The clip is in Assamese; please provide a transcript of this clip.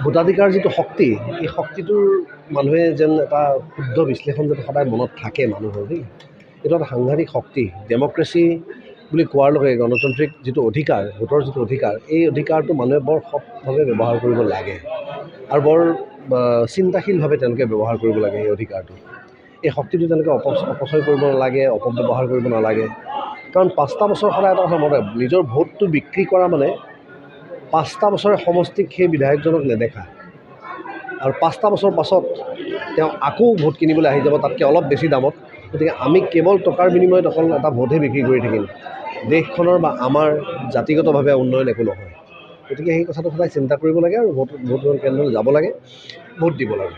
ভোটাধিকাৰ যিটো শক্তি, এই শক্তিটোৰ মানুহে যেন এটা শুদ্ধ বিশ্লেষণ যাতে সদায় মনত থাকে মানুহৰ দেই, এইটো এটা সাংঘাতিক শক্তি। ডেম'ক্ৰেচি বুলি কোৱাৰ লগে গণতান্ত্ৰিক যিটো অধিকাৰ, ভোটৰ যিটো অধিকাৰ, এই অধিকাৰটো মানুহে বৰ সৎভাৱে ব্যৱহাৰ কৰিব লাগে আৰু বৰ চিন্তাশীলভাৱে তেওঁলোকে ব্যৱহাৰ কৰিব লাগে এই অধিকাৰটো। এই শক্তিটো তেওঁলোকে অপচয় কৰিব নালাগে, অপব্যৱহাৰ কৰিব নালাগে। কাৰণ 5টা বছৰ সদায় এটা কথা মনত ৰাখিব, নিজৰ ভোটটো বিক্ৰী কৰা মানে 5টা বছৰে সমষ্টিক সেই বিধায়কজনক নেদেখা আৰু 5টা বছৰ পাছত তেওঁ আকৌ ভোট কিনিবলৈ আহি যাব তাতকৈ অলপ বেছি দামত। গতিকে আমি কেৱল টকাৰ বিনিময়ত অকল এটা ভোটহে বিক্ৰী কৰি থাকিম, দেশখনৰ বা আমাৰ জাতিগতভাৱে উন্নয়ন একো নহয়। গতিকে সেই কথাটো সদায় চিন্তা কৰিব লাগে আৰু ভোট কেন্দ্ৰলৈ যাব লাগে, ভোট দিব লাগে।